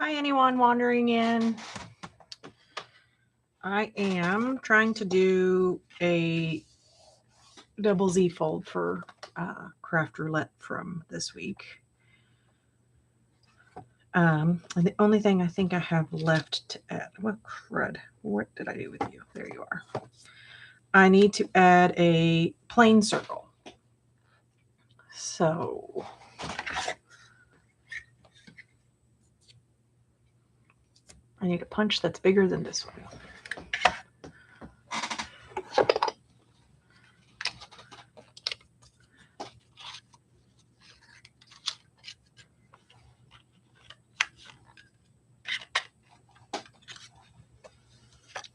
Hi, anyone wandering in. I am trying to do a double Z fold for craft roulette from this week. And the only thing I think I have left to add, what crud, what did I do with you? There you are. I need to add a plain circle. So I need a punch that's bigger than this one.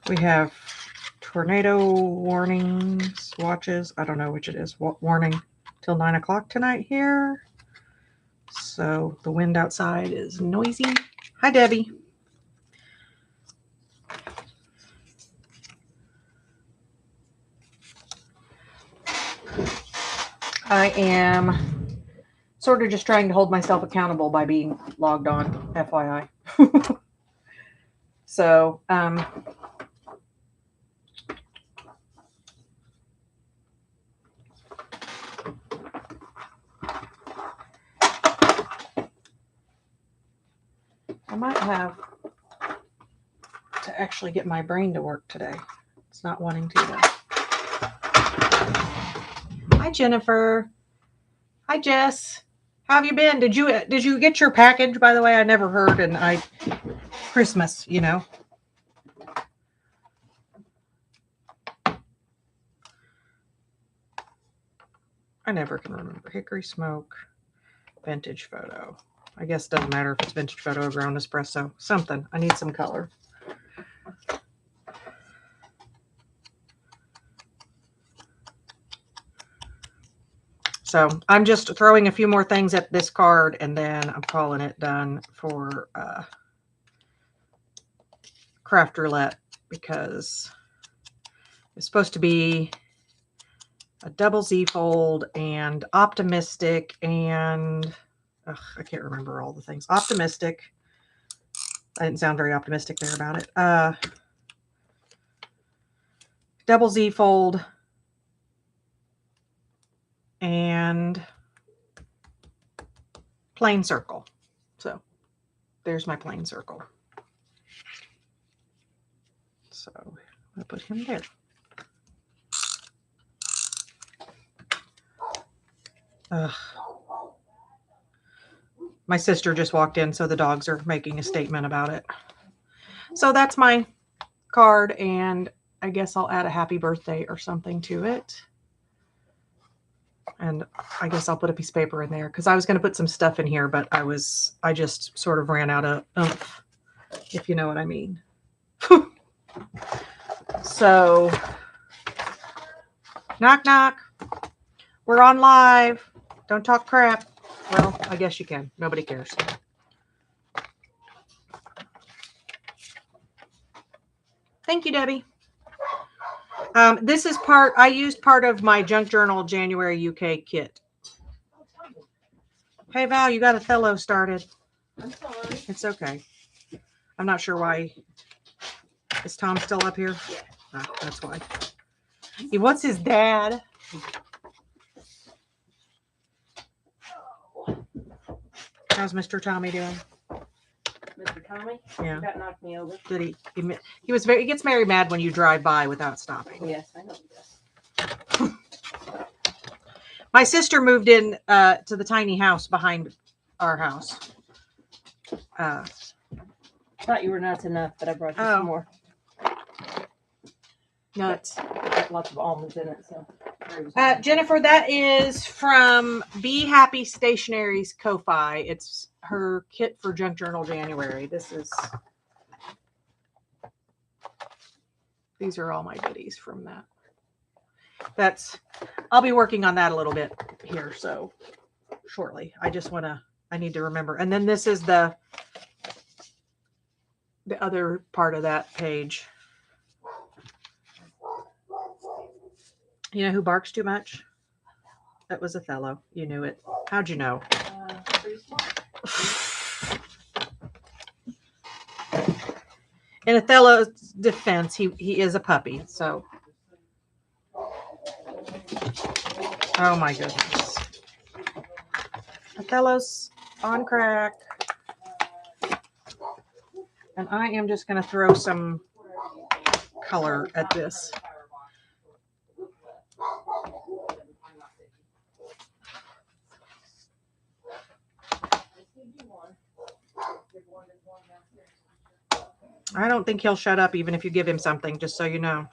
We have tornado warnings, watches. I don't know which it is. Warning till 9 o'clock tonight here. So the wind outside is noisy. Hi, Debbie. I am sort of just trying to hold myself accountable by being logged on, FYI. So, I might have to actually get my brain to work today. It's not wanting to though. Hi, Jennifer. Hi, Jess. How have you been? Did you get your package, by the way? I never heard, and Christmas, you know. I never can remember. Hickory smoke, vintage photo. I guess it doesn't matter if it's vintage photo or ground espresso. Something. I need some color. So I'm just throwing a few more things at this card, and then I'm calling it done for craft roulette, because it's supposed to be a double Z fold and optimistic and I can't remember all the things. Optimistic. I didn't sound very optimistic there about it. Double Z fold and plain circle. So there's my plain circle. So I'll put him there. My sister just walked in, so the dogs are making a statement about it. So that's my card, and I guess I'll add a happy birthday or something to it. And I guess I'll put a piece of paper in there, because I was going to put some stuff in here, but I just sort of ran out of oomph, if you know what I mean. So, knock, knock. We're on live. Don't talk crap. Well, I guess you can. Nobody cares. Thank you, Debbie. This is I used part of my Junk Journal January UK kit. Hey, Val, you got Othello started. I'm sorry. It's okay. I'm not sure why. Is Tom still up here? Yeah. Oh, that's why. He wants his dad. How's Mr. Tommy doing? Mr. Tommy? Yeah. He got knocked me over. Did he gets very mad when you drive by without stopping. Yes, I know he does. My sister moved in to the tiny house behind our house. Thought you were nuts enough, but I brought you some more. Nuts. Got lots of almonds in it, so. Jennifer, that is from Be Happy Stationery's Ko-Fi. It's her kit for Junk Journal January. These are all my goodies from that. I'll be working on that a little bit here, so shortly. I need to remember. And then this is the other part of that page. You know who barks too much? That was Othello. You knew it. How'd you know? Pretty smart. In Othello's defense, he is a puppy, so. Oh my goodness. Othello's on crack. And I am just going to throw some color at this. I don't think he'll shut up even if you give him something, just so you know.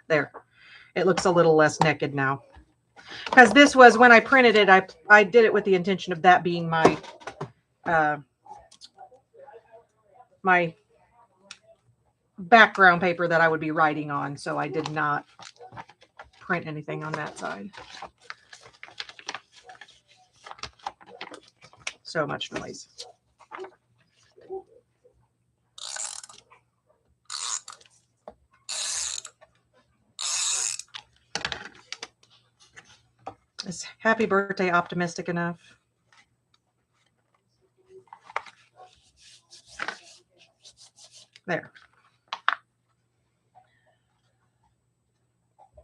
There. It looks a little less naked now. Because this was, when I printed it, I did it with the intention of that being my my background paper that I would be writing on. So I did not print anything on that side. So much noise. Is happy birthday optimistic enough? There.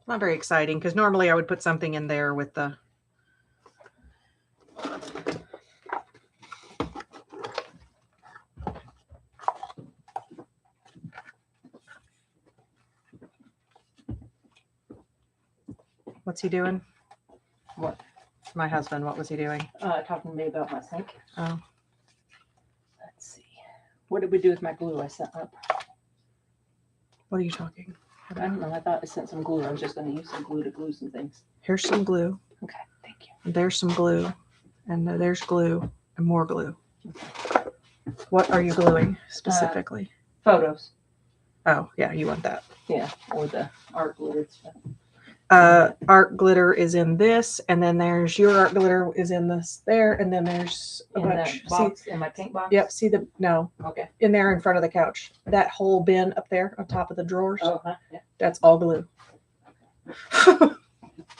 Not very exciting because normally I would put something in there with the What's he doing? What? My husband, what was he doing? Talking to me about my sink. Oh. Let's see. What did we do with my glue I sent up? What are you talking I don't know. I thought I sent some glue. I was just going to use some glue to glue some things. Here's some glue. Okay, thank you. And there's some glue. And there's glue and more glue. Okay. What are you gluing specifically? Photos. Oh, yeah, you want that. Yeah, or the art glitter stuff. Art glitter is in this, and then there's your art glitter is in this there, and then there's a bunch. That box, in my pink box? Yep, see the, no. Okay. In there in front of the couch. That whole bin up there on top of the drawers. Oh, huh? Yeah. That's all glue.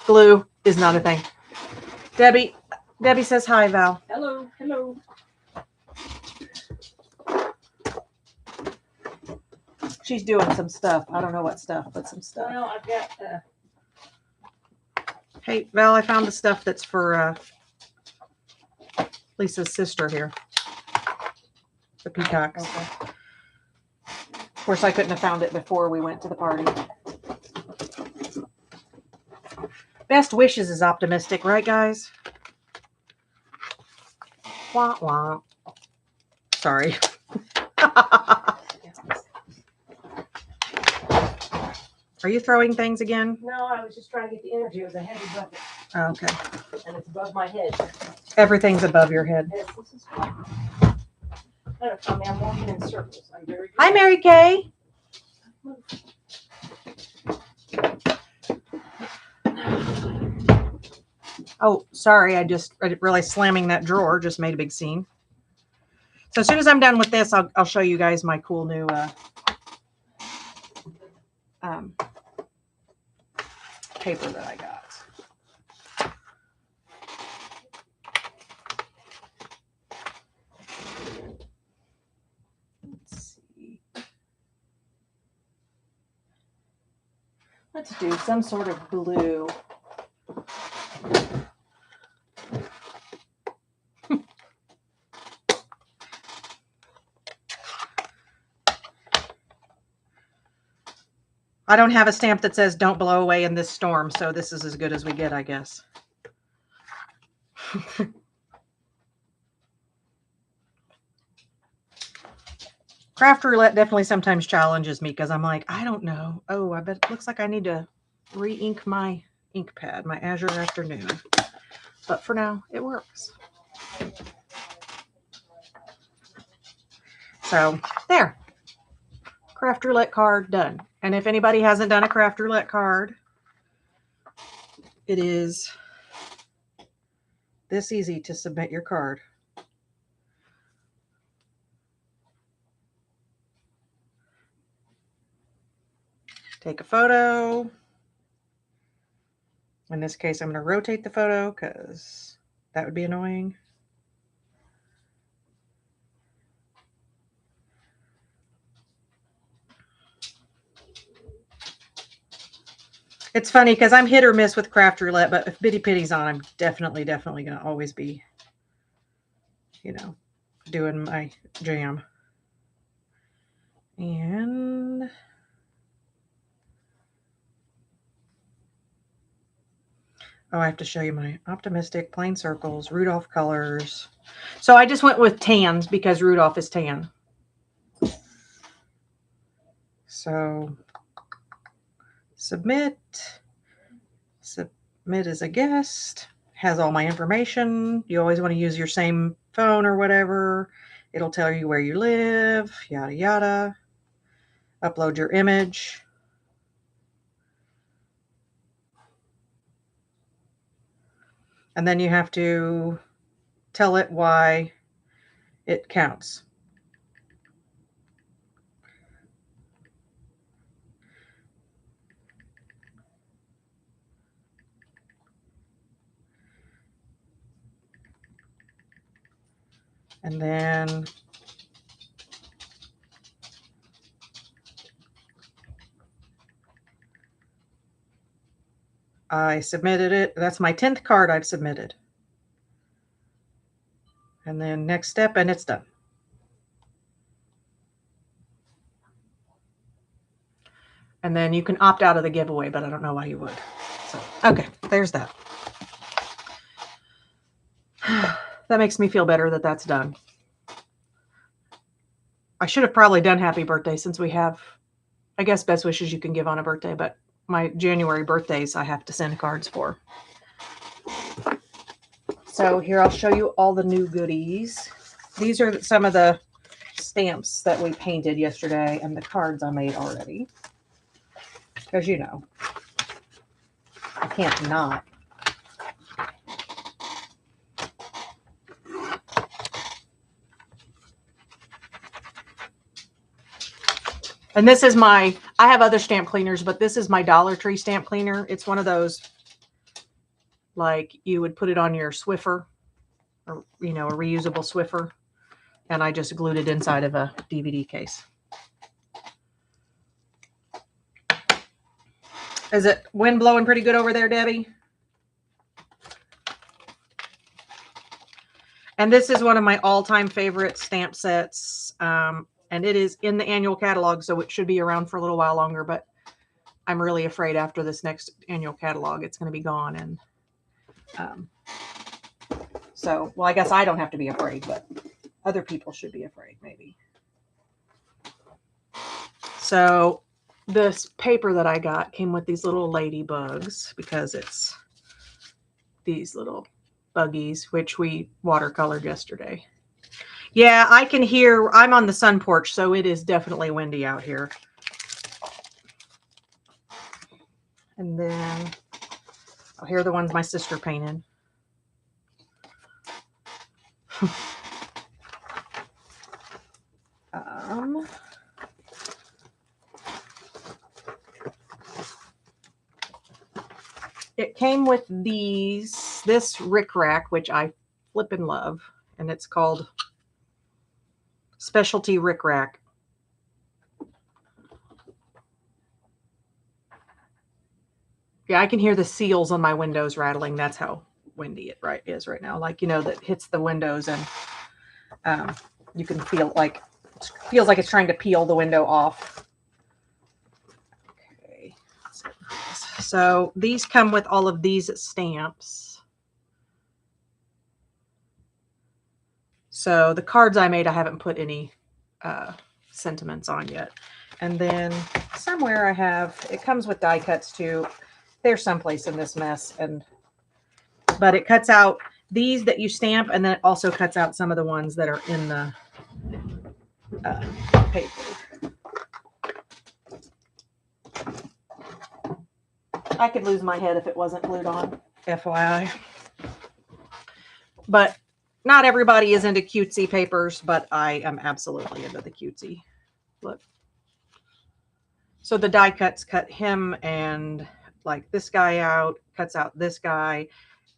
Glue is not a thing. Debbie says hi, Val. Hello, hello. She's doing some stuff. I don't know what stuff, but some stuff. Well, I've got Hey, Val, I found the stuff that's for Lisa's sister here. The peacocks. Okay. Of course, I couldn't have found it before we went to the party. Best wishes is optimistic, right, guys? Wah, wah. Sorry. Are you throwing things again? No, I was just trying to get the energy. It was a heavy bucket. Oh, okay. And it's above my head. Everything's above your head. Yes, this is fine. I don't know, I'm walking in circles. I'm very good. Hi, Mary Kay. Oh, sorry. I realized slamming that drawer just made a big scene. So as soon as I'm done with this, I'll show you guys my cool new paper that I got. Let's see. Let's do some sort of blue. I don't have a stamp that says don't blow away in this storm, so this is as good as we get, I guess. Craft Roulette definitely sometimes challenges me because I'm like, I don't know. Oh, I bet it looks like I need to re-ink my ink pad, my Azure Afternoon. But for now, it works. So, there. Craft Roulette card done. And if anybody hasn't done a Craft Roulette card, it is this easy to submit your card. Take a photo. In this case, I'm going to rotate the photo because that would be annoying. It's funny because I'm hit or miss with craft roulette, but if Bitty Pitty's on, I'm definitely going to always be, you know, doing my jam. And oh, I have to show you my optimistic plain circles, Rudolph colors. So I just went with tans because Rudolph is tan. So submit as a guest, has all my information. You always want to use your same phone or whatever. It'll tell you where you live, yada, yada. Upload your image. And then you have to tell it why it counts. And then I submitted it. That's my 10th card I've submitted. And then next step, and it's done. And then you can opt out of the giveaway, but I don't know why you would. So, okay, there's that. That makes me feel better that that's done. I should have probably done happy birthday since we have, I guess, best wishes you can give on a birthday, but my January birthdays I have to send cards for. So here I'll show you all the new goodies. These are some of the stamps that we painted yesterday and the cards I made already. Because, you know, I can't not. And this is I have other stamp cleaners, but this is my Dollar Tree stamp cleaner. It's one of those, like you would put it on your Swiffer, or, you know, a reusable Swiffer. And I just glued it inside of a DVD case. Is it wind blowing pretty good over there, Debbie? And this is one of my all-time favorite stamp sets. And it is in the annual catalog, so it should be around for a little while longer. But I'm really afraid after this next annual catalog, it's going to be gone. And so, well, I guess I don't have to be afraid, but other people should be afraid, maybe. So this paper that I got came with these little ladybugs because it's these little buggies, which we watercolored yesterday. Yeah, I can hear, I'm on the sun porch, so it is definitely windy out here. And then, oh, here are the ones my sister painted. It came with this rickrack, which I flippin' love, and it's called Specialty Rickrack. Yeah, I can hear the seals on my windows rattling. That's how windy it is right now. Like, you know, that hits the windows and you can feel like, it feels like it's trying to peel the window off. Okay. So these come with all of these stamps. So the cards I made, I haven't put any sentiments on yet. And then somewhere I have, it comes with die cuts too. They're someplace in this mess, but it cuts out these that you stamp, and then it also cuts out some of the ones that are in the paper. I could lose my head if it wasn't glued on, FYI. But not everybody is into cutesy papers, but I am absolutely into the cutesy. Look. So the die cuts cut him and like this guy out, cuts out this guy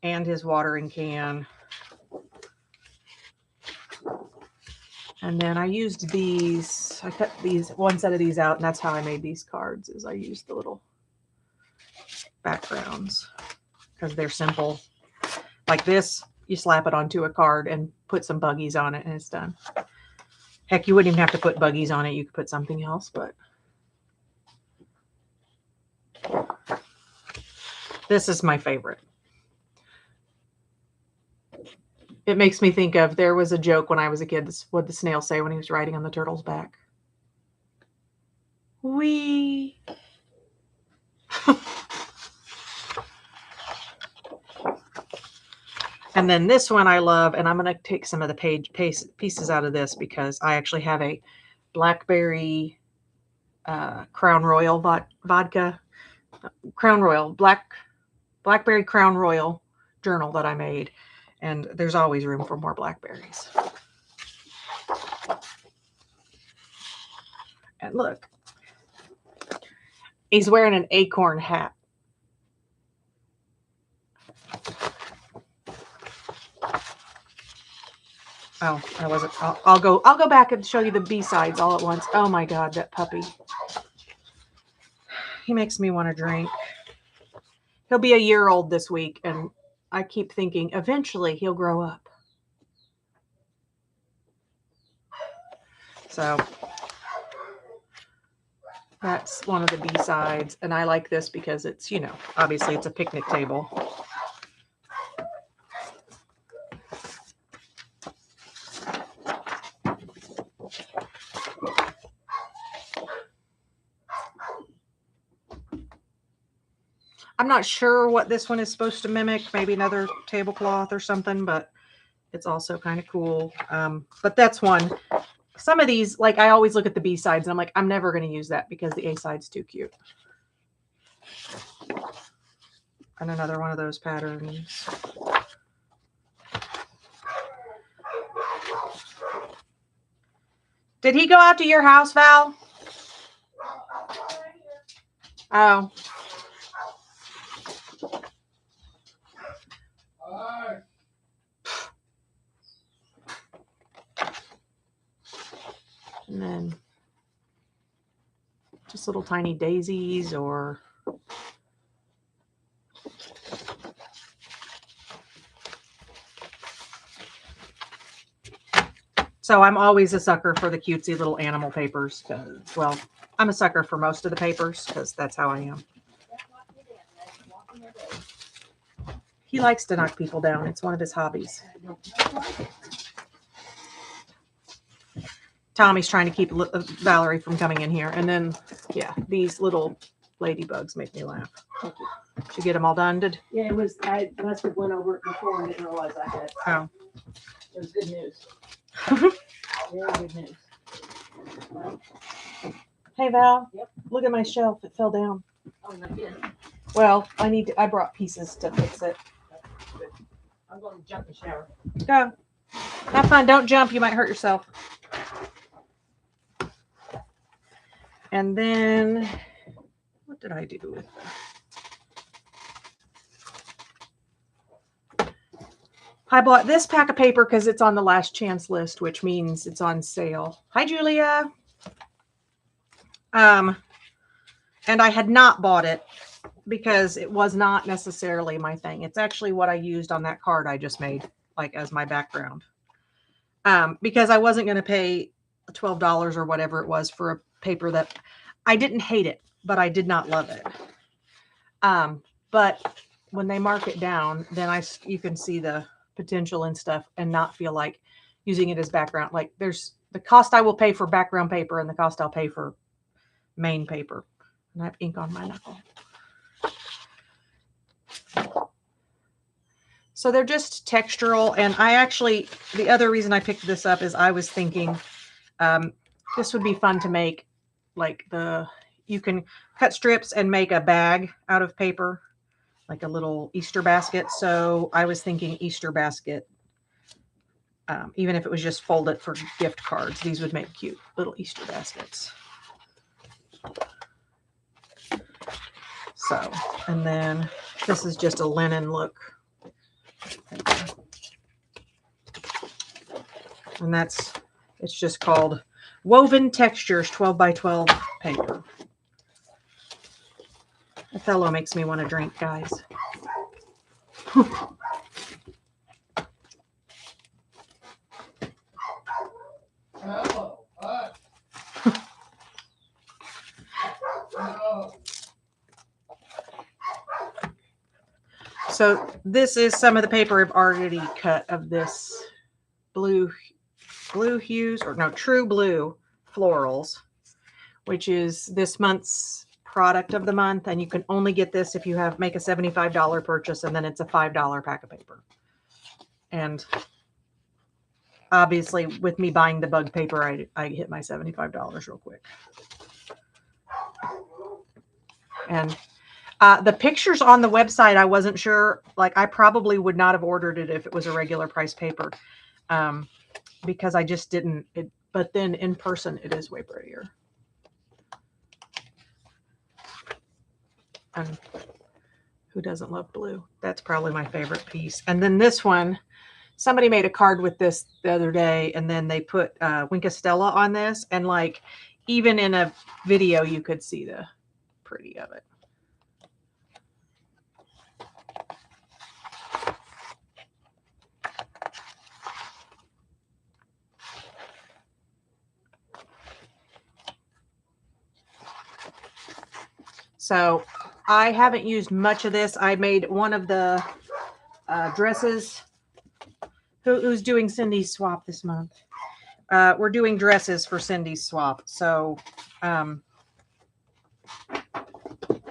and his watering can. And then I used these, I cut one set of these out, and that's how I made these cards, is I used the little backgrounds because they're simple. Like this, you slap it onto a card and put some buggies on it and it's done. Heck, you wouldn't even have to put buggies on it. You could put something else, but this is my favorite. It makes me think of, there was a joke when I was a kid. What did the snail say when he was riding on the turtle's back? Wee. And then this one I love, and I'm going to take some of the pieces out of this because I actually have a blackberry Crown Royal vodka, blackberry Crown Royal journal that I made. And there's always room for more blackberries. And look, he's wearing an acorn hat. Oh, I wasn't. I'll go back and show you the B-sides all at once. Oh my God, that puppy. He makes me want to drink. He'll be a year old this week, and I keep thinking eventually he'll grow up. So that's one of the B-sides, and I like this because it's, you know, obviously it's a picnic table. I'm not sure what this one is supposed to mimic, maybe another tablecloth or something, but it's also kind of cool. But that's one. Some of these, like, I always look at the B-sides and I'm like, I'm never going to use that because the A-side's too cute. And another one of those patterns. Did he go out to your house, Val? Oh. And then just little tiny daisies or so I'm always a sucker for the cutesy little animal papers because, well, I'm a sucker for most of the papers because that's how I am. He likes to knock people down. It's one of his hobbies. Tommy's trying to keep Valerie from coming in here. And then, yeah, these little ladybugs make me laugh. Did you get them all done? Yeah, it was. I must have went over it before and didn't realize I had. Oh. It was good news. Very good news. Hey, Val. Yep. Look at my shelf. It fell down. Oh, no, yeah. Well, I brought pieces to fix it. I'm going to jump in the shower. Go. Have fun. Don't jump. You might hurt yourself. And then, what did I do with that? I bought this pack of paper because it's on the last chance list, which means it's on sale. Hi, Julia. And I had not bought it because it was not necessarily my thing. It's actually what I used on that card I just made, like as my background. Because I wasn't going to pay $12 or whatever it was for a paper that I didn't hate it, but I did not love it. But when they mark it down, then you can see the potential and stuff and not feel like using it as background. Like there's the cost I will pay for background paper and the cost I'll pay for main paper. And I have ink on my knuckle. So they're just textural. And the other reason I picked this up is I was thinking this would be fun to make. Like you can cut strips and make a bag out of paper, like a little Easter basket. So I was thinking Easter basket. Even if it was just fold it for gift cards, these would make cute little Easter baskets. So, and then this is just a linen look. And it's just called Woven Textures 12 by 12 paper. Othello makes me want to drink, guys. So this is some of the paper I've already cut of this blue hues, or no, true blue florals, which is this month's product of the month. And you can only get this if you make a $75 purchase, and then it's a $5 pack of paper. And obviously with me buying the bug paper, I hit my $75 real quick. And the pictures on the website, I wasn't sure, like I probably would not have ordered it if it was a regular price paper, because I just didn't, but then in person, it is way prettier. And who doesn't love blue? That's probably my favorite piece. And then this one, somebody made a card with this the other day, and then they put Winkostella on this, and like even in a video, you could see the pretty of it. So I haven't used much of this. I made one of the dresses. Who's doing Cindy's swap this month? We're doing dresses for Cindy's swap. So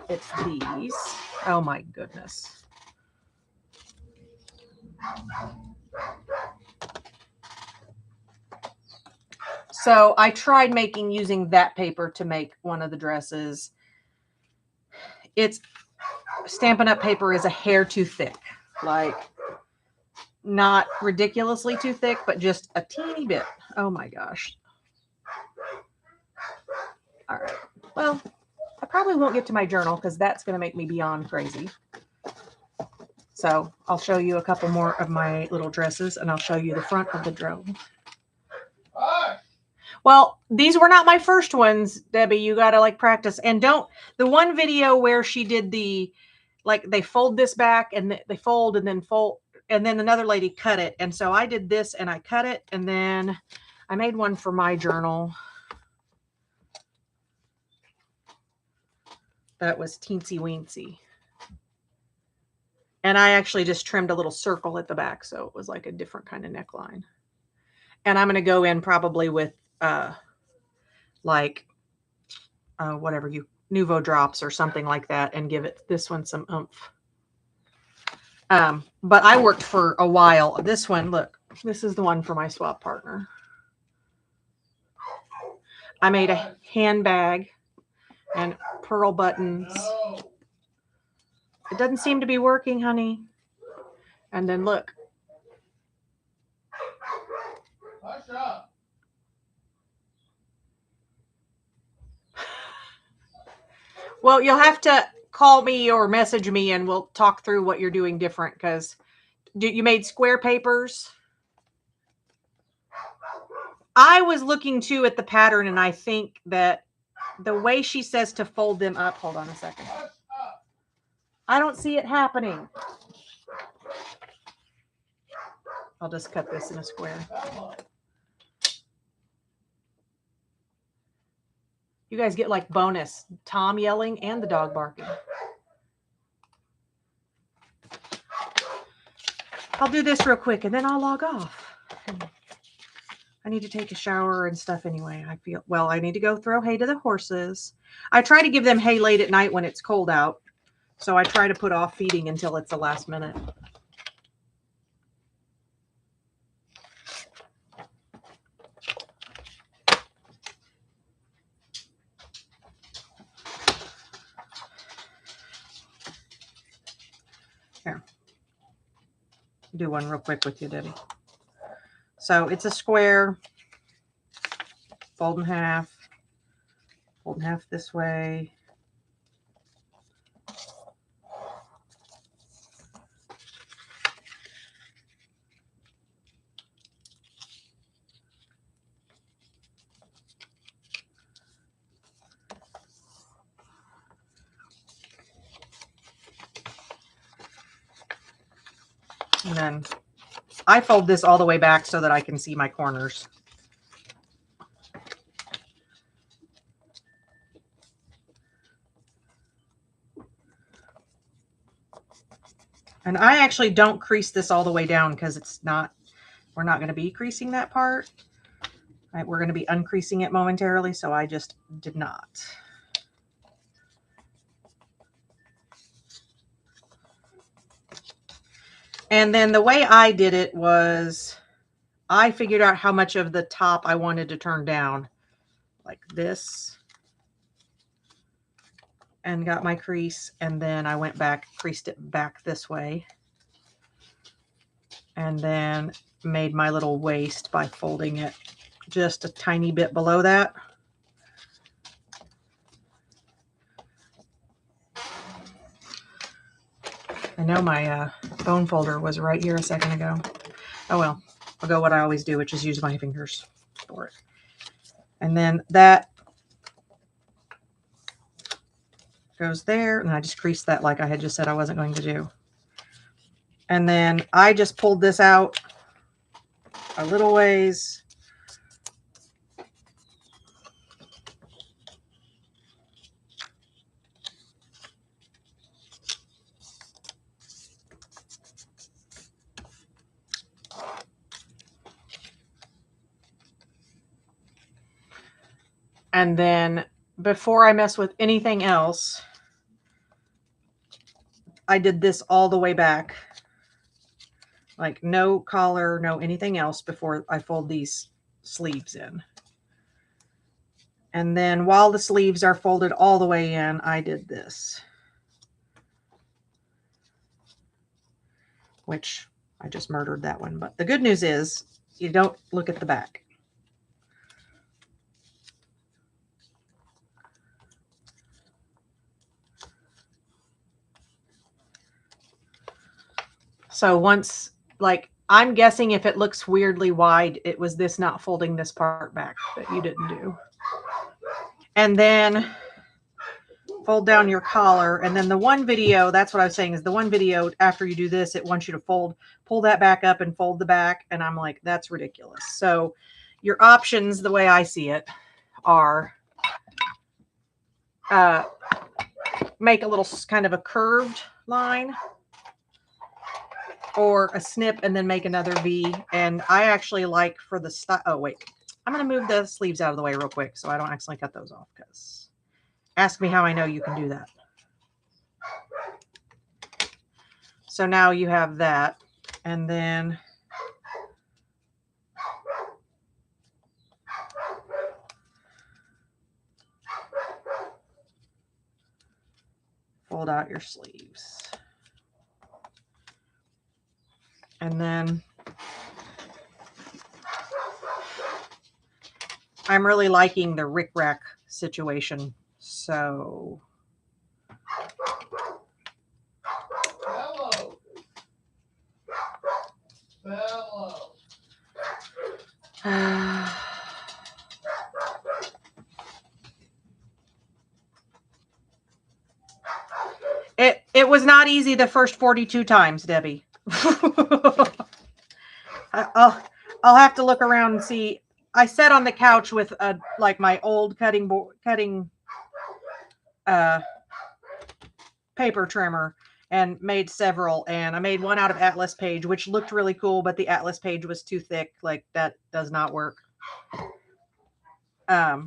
it's these. Oh my goodness. So I tried using that paper to make one of the dresses. It's Stampin' Up! Paper is a hair too thick, like not ridiculously too thick, but just a teeny bit. Oh my gosh. All right. Well, I probably won't get to my journal because that's going to make me beyond crazy. So I'll show you a couple more of my little dresses, and I'll show you the front of the drone. Well, these were not my first ones, Debbie. You got to like practice. And the one video where she did the, like they fold this back and they fold and then fold, and then another lady cut it. And so I did this and I cut it. And then I made one for my journal. That was teensy weensy. And I actually just trimmed a little circle at the back. So it was like a different kind of neckline. And I'm going to go in probably with whatever Nouveau drops or something like that, and give this one some oomph. But I worked for a while. This one, look, this is the one for my swap partner. I made a handbag and pearl buttons. It doesn't seem to be working, honey. And then look. Well, you'll have to call me or message me and we'll talk through what you're doing different, because you made square papers. I was looking too at the pattern, and I think that the way she says to fold them up, hold on a second. I don't see it happening. I'll just cut this in a square. You guys get like bonus Tom yelling and the dog barking. I'll do this real quick and then I'll log off. I need to take a shower and stuff anyway. I need to go throw hay to the horses. I try to give them hay late at night when it's cold out. So I try to put off feeding until it's the last minute. Here. Do one real quick with you, Debbie. So it's a square, fold in half this way. And then I fold this all the way back so that I can see my corners. And I actually don't crease this all the way down because we're not going to be creasing that part. Right, we're going to be uncreasing it momentarily, so I just did not. And then the way I did it was I figured out how much of the top I wanted to turn down, like this, and got my crease, and then I went back, creased it back this way, and then made my little waist by folding it just a tiny bit below that. I know my bone folder was right here a second ago. Oh well, I'll go what I always do, which is use my fingers for it. And then that goes there, and I just creased that like I had just said I wasn't going to do. And then I just pulled this out a little ways. And then before I mess with anything else, I did this all the way back. Like no collar, no anything else before I fold these sleeves in. And then while the sleeves are folded all the way in, I did this. Which I just murdered that one. But the good news is you don't look at the back. So once, like, I'm guessing if it looks weirdly wide, it was this not folding this part back that you didn't do. And then fold down your collar. And then the one video, that's what I was saying, is the one video after you do this, it wants you to pull that back up and fold the back. And I'm like, that's ridiculous. So your options, the way I see it, are make a little kind of a curved line, or a snip and then make another V. And I actually like for the style. Oh, wait. I'm going to move the sleeves out of the way real quick so I don't accidentally cut those off, because ask me how I know you can do that. So now you have that. And then fold out your sleeves. And then I'm really liking the rickrack situation. So Hello. Hello. It was not easy the first 42 times, Debbie. I'll have to look around and see. I sat on the couch with like my old cutting paper trimmer and made several, and I made one out of Atlas page, which looked really cool, but the Atlas page was too thick. Like, that does not work. But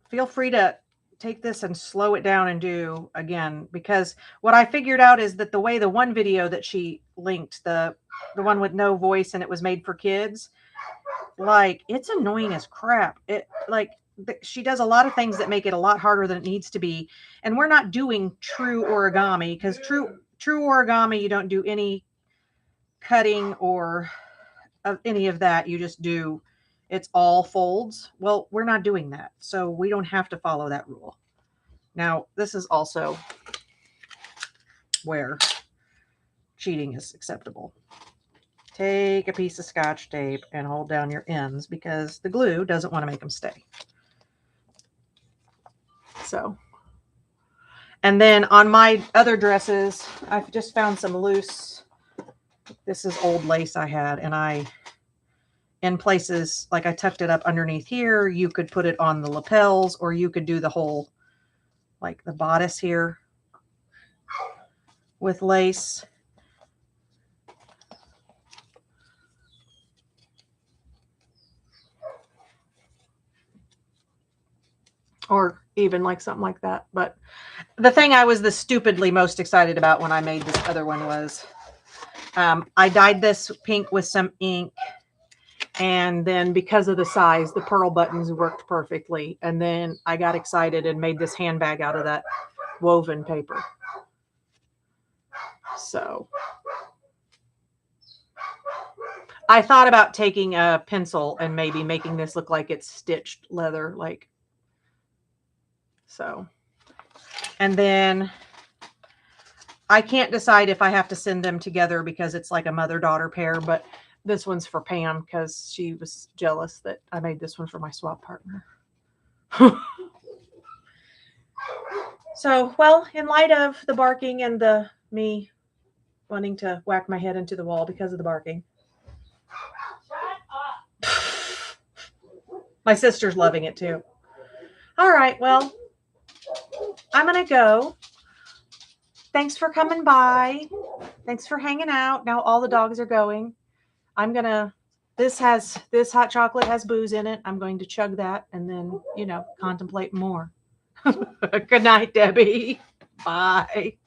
feel free to take this and slow it down and do again, because what I figured out is that the way the one video that she linked, the one with no voice and it was made for kids, like, it's annoying as crap. It, like, she does a lot of things that make it a lot harder than it needs to be. And we're not doing true origami, because true origami, you don't do any cutting or of any of that. You just do, it's all folds. Well, we're not doing that, so we don't have to follow that rule. Now, this is also where cheating is acceptable. Take a piece of Scotch tape and hold down your ends, because the glue doesn't want to make them stay. So, And then on my other dresses, I've just found some loose, this is old lace I had, and in places, like I tucked it up underneath here, you could put it on the lapels, or you could do the whole, like the bodice here with lace. Or even like something like that. But the thing I was the stupidly most excited about when I made this other one was I dyed this pink with some ink. And then because of the size, the pearl buttons worked perfectly. And then I got excited and made this handbag out of that woven paper. So I thought about taking a pencil and maybe making this look like it's stitched leather, like so. And then I can't decide if I have to send them together because it's like a mother-daughter pair, but this one's for Pam because she was jealous that I made this one for my swap partner. So, well, in light of the barking and the me wanting to whack my head into the wall because of the barking. My sister's loving it too. All right, well, I'm going to go. Thanks for coming by. Thanks for hanging out. Now all the dogs are going. I'm going to, this hot chocolate has booze in it. I'm going to chug that and then, contemplate more. Good night, Debbie. Bye.